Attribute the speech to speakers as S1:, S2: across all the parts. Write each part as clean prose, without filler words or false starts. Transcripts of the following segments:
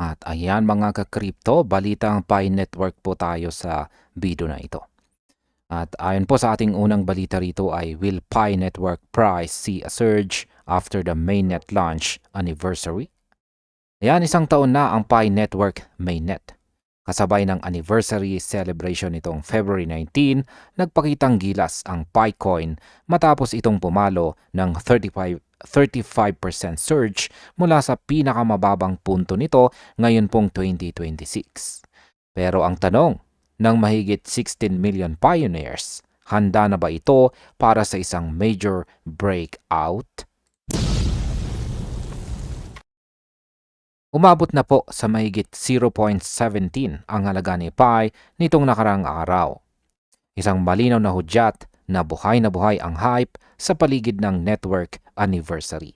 S1: At ayan mga ka-crypto, balitang Pi Network po tayo sa video na ito. At ayon po sa ating unang balita rito ay will Pi Network price see a surge after the mainnet launch anniversary? Ayan, isang taon na ang Pi Network mainnet. Kasabay ng anniversary celebration nitong February 19, nagpakitang gilas ang PiCoin matapos itong pumalo ng 35% surge mula sa pinakamababang punto nito ngayon pong 2026. Pero ang tanong, ng mahigit 16 million pioneers, handa na ba ito para sa isang major breakout? Umabot na po sa mahigit 0.17 ang halaga ni Pi nitong nakarang araw. Isang malinaw na hudyat na buhay ang hype sa paligid ng network anniversary.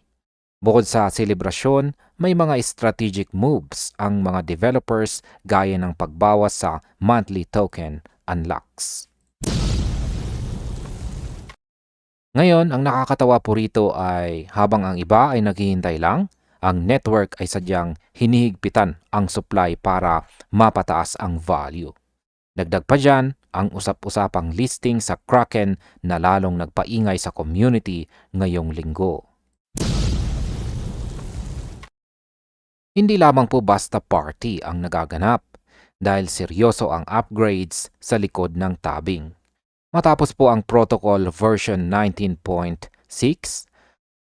S1: Bukod sa selebrasyon, may mga strategic moves ang mga developers gaya ng pagbawas sa monthly token unlocks. Ngayon, ang nakakatawa po rito ay habang ang iba ay naghihintay lang, ang network ay sadyang hinihigpitan ang supply para mapataas ang value. Dagdag pa dyan, ang usap-usapang listing sa Kraken na lalong nagpaingay sa community ngayong linggo. Hindi lamang po basta party ang nagaganap dahil seryoso ang upgrades sa likod ng tabing. Matapos po ang protocol version 19.6,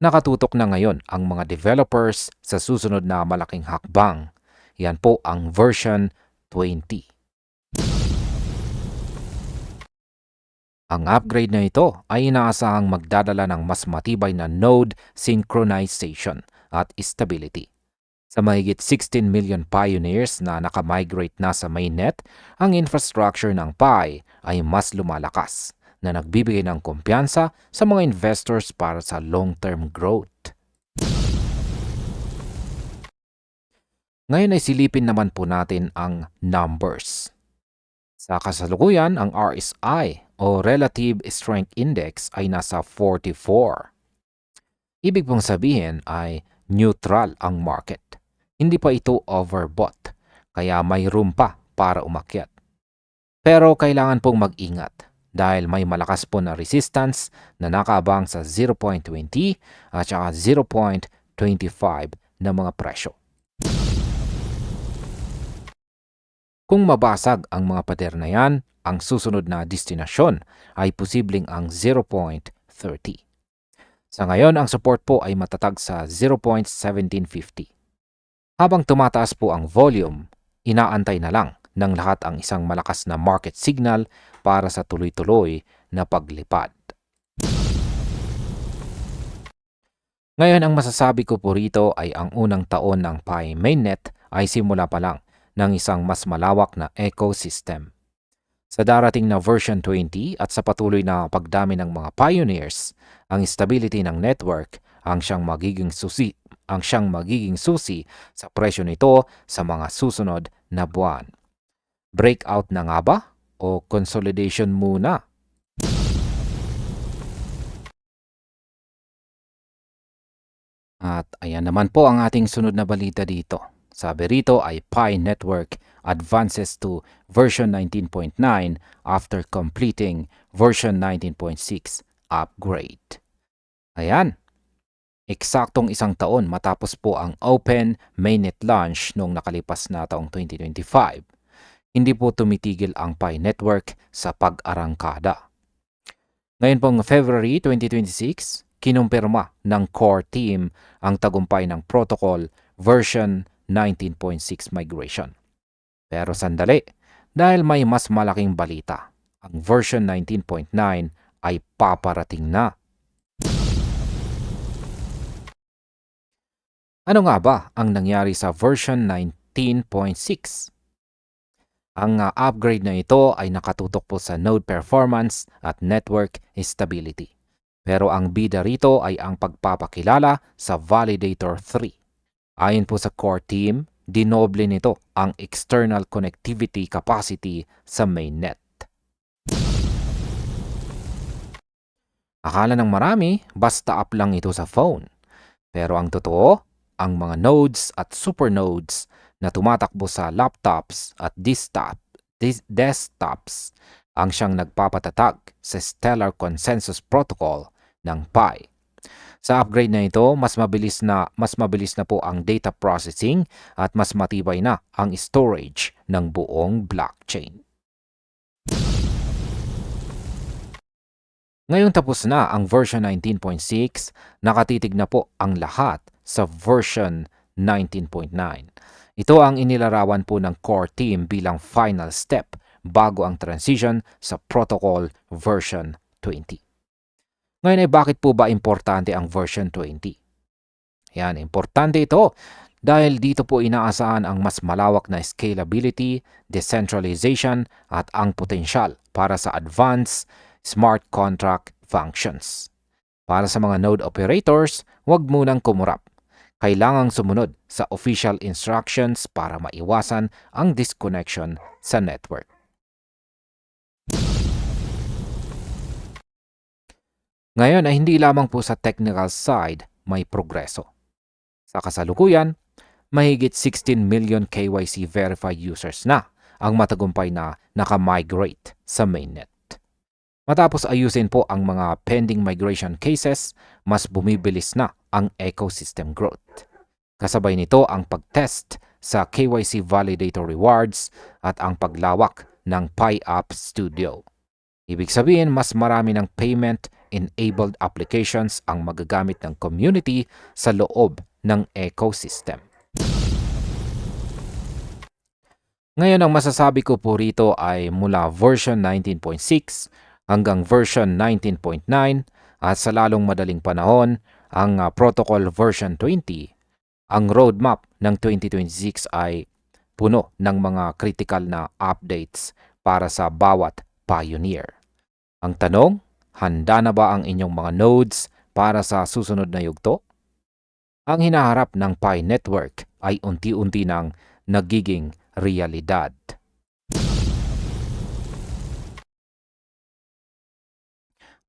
S1: nakatutok na ngayon ang mga developers sa susunod na malaking hakbang. Yan po ang version 20. Ang upgrade na ito ay inaasahang magdadala ng mas matibay na node synchronization at stability. Sa mahigit 16 million pioneers na nakamigrate na sa mainnet, ang infrastructure ng Pi ay mas lumalakas na nagbibigay ng kumpiyansa sa mga investors para sa long-term growth. Ngayon ay silipin naman po natin ang numbers. Sa kasalukuyan, ang RSI o Relative Strength Index ay nasa 44. Ibig pong sabihin ay neutral ang market. Hindi pa ito overbought, kaya may room pa para umakyat. Pero kailangan pong mag-ingat dahil may malakas po na resistance na nakaabang sa 0.20 at saka 0.25 na mga presyo. Kung mabasag ang mga pader na yan, ang susunod na destinasyon ay posibleng ang 0.30. Sa ngayon, ang support po ay matatag sa 0.1750. Habang tumataas po ang volume, inaantay na lang ng lahat ang isang malakas na market signal para sa tuloy-tuloy na paglipad. Ngayon, ang masasabi ko po rito ay ang unang taon ng Pi mainnet ay simula pa lang ng isang mas malawak na ecosystem. Sa darating na version 20 at sa patuloy na pagdami ng mga pioneers, ang stability ng network ang siyang magiging susi sa presyo nito sa mga susunod na buwan. Breakout na nga ba o consolidation muna? At ayan naman po ang ating sunod na balita dito. Sabi rito ay Pi Network advances to version 19.9 after completing version 19.6 upgrade. Ayan, eksaktong isang taon matapos po ang open mainnet launch noong nakalipas na taong 2025. Hindi po tumitigil ang Pi Network sa pag-arangkada. Ngayon pong February 2026, kinumpirma ng core team ang tagumpay ng protocol version 19.6 migration. Pero sandali, dahil may mas malaking balita, ang version 19.9 ay paparating na. Ano nga ba ang nangyari sa version 19.6? Ang upgrade na ito ay nakatutok po sa node performance at network stability. Pero ang bida rito ay ang pagpapakilala sa Validator 3. Ayon po sa core team, dinoble nito ang external connectivity capacity sa mainnet. Akala ng marami, basta up lang ito sa phone. Pero ang totoo, ang mga nodes at supernodes na tumatakbo sa laptops at desktops ang siyang nagpapatatag sa Stellar Consensus Protocol ng Pi. Sa upgrade na ito, mas mabilis na po ang data processing at mas matibay na ang storage ng buong blockchain. Ngayon tapos na ang version 19.6, nakatitig na po ang lahat sa version 19.9. Ito ang inilarawan po ng core team bilang final step bago ang transition sa protocol version 20. Ngayon ay bakit po ba importante ang version 20? Yan, importante ito dahil dito po inaasahan ang mas malawak na scalability, decentralization at ang potensyal para sa advanced smart contract functions. Para sa mga node operators, huwag munang kumurap. Kailangang sumunod sa official instructions para maiwasan ang disconnection sa network. Ngayon ay hindi lamang po sa technical side may progreso. Sa kasalukuyan, mahigit 16 million KYC verified users na ang matagumpay na nakamigrate sa mainnet. Matapos ayusin po ang mga pending migration cases, mas bumibilis na ang ecosystem growth. Kasabay nito ang pag-test sa KYC validator rewards at ang paglawak ng Pi App Studio. Ibig sabihin, mas marami ng payment-enabled applications ang magagamit ng community sa loob ng ecosystem. Ngayon, ang masasabi ko po rito ay mula version 19.6 hanggang version 19.9 at sa lalong madaling panahon, ang protocol version 20. Ang roadmap ng 2026 ay puno ng mga critical na updates para sa bawat pioneer. Ang tanong, handa na ba ang inyong mga nodes para sa susunod na yugto? Ang hinaharap ng Pi Network ay unti-unti nang nagiging realidad.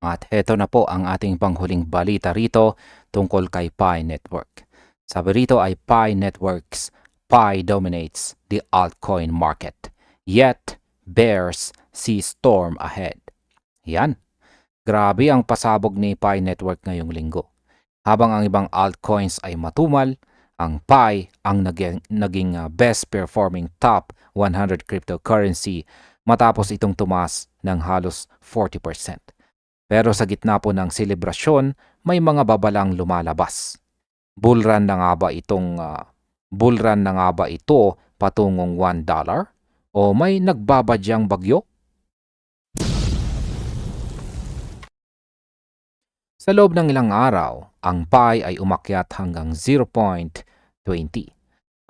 S1: At heto na po ang ating panghuling balita rito tungkol kay Pi Network. Sabi rito ay Pi Networks, Pi dominates the altcoin market, yet bears see storm ahead. Yan. Grabe ang pasabog ni Pi Network ngayong linggo. Habang ang ibang altcoins ay matumal, ang Pi ang naging best performing top 100 cryptocurrency matapos itong tumaas ng halos 40%. Pero sa gitna po ng selebrasyon, may mga babalang lumalabas. Bullrun na nga ba ito patungong $1? O may nagbabadyang bagyo? Sa loob ng ilang araw, ang Pi ay umakyat hanggang 0.20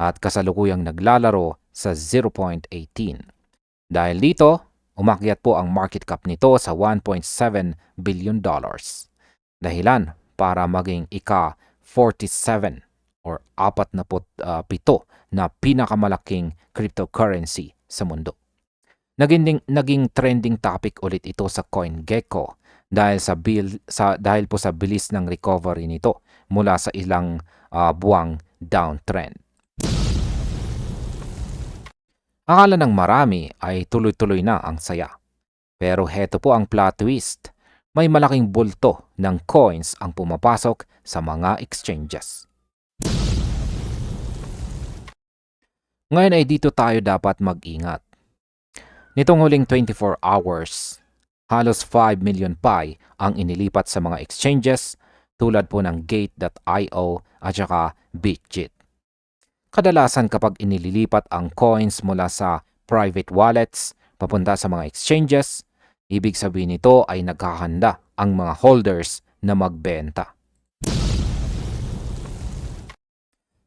S1: at kasalukuyang naglalaro sa 0.18. Dahil dito, umakyat po ang market cap nito sa $1.7 billion. Dahilan para maging ika-47 or 47 na pinakamalaking cryptocurrency sa mundo. Naging trending topic ulit ito sa CoinGecko dahil po sa bilis ng recovery nito mula sa ilang buwang downtrend. Akala ng marami ay tuloy-tuloy na ang saya. Pero heto po ang plot twist. May malaking bulto ng coins ang pumapasok sa mga exchanges. Ngayon ay dito tayo dapat mag-ingat. Nitong huling 24 hours, halos 5 million Pi ang inilipat sa mga exchanges tulad po ng Gate.io at saka Bitget. Kadalasan kapag inililipat ang coins mula sa private wallets papunta sa mga exchanges, ibig sabihin nito ay naghahanda ang mga holders na magbenta.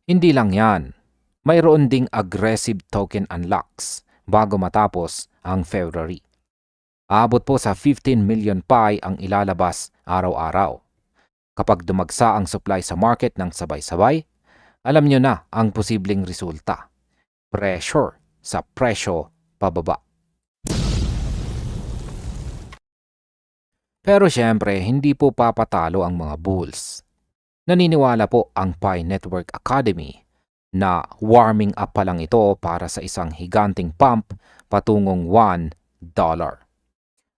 S1: Hindi lang yan, mayroon ding aggressive token unlocks bago matapos ang February. Aabot po sa 15 million Pi ang ilalabas araw-araw. Kapag dumagsa ang supply sa market ng sabay-sabay, alam nyo na ang posibleng resulta. Pressure sa presyo pababa. Pero syempre, hindi po papatalo ang mga bulls. Naniniwala po ang Pi Network Academy na warming up pa lang ito para sa isang higanting pump patungong $1.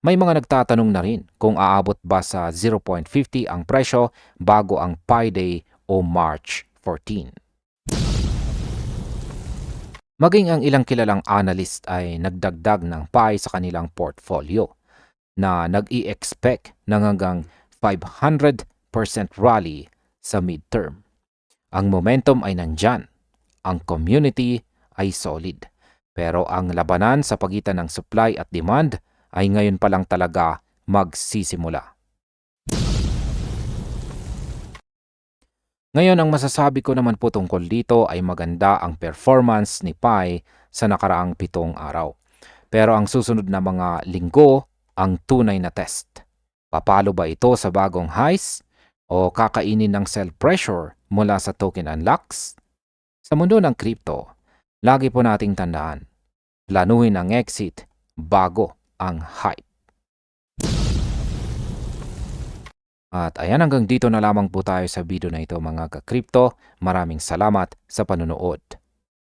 S1: May mga nagtatanong na rin kung aabot ba sa 0.50 ang presyo bago ang Pi Day o March 14. Maging ang ilang kilalang analyst ay nagdagdag ng Pi sa kanilang portfolio na nag-i-expect ng hanggang 500% rally sa midterm. Ang momentum ay nandyan, ang community ay solid, pero ang labanan sa pagitan ng supply at demand ay ngayon pa lang talaga magsisimula. Ngayon, ang masasabi ko naman po tungkol dito ay maganda ang performance ni Pi sa nakaraang 7 araw. Pero ang susunod na mga linggo ang tunay na test. Papalo ba ito sa bagong highs o kakainin ng sell pressure mula sa token unlocks? Sa mundo ng crypto, lagi po nating tandaan, planuhin ang exit bago ang hype. At ayan, hanggang dito na lamang po tayo sa video na ito mga ka-crypto. Maraming salamat sa panunood.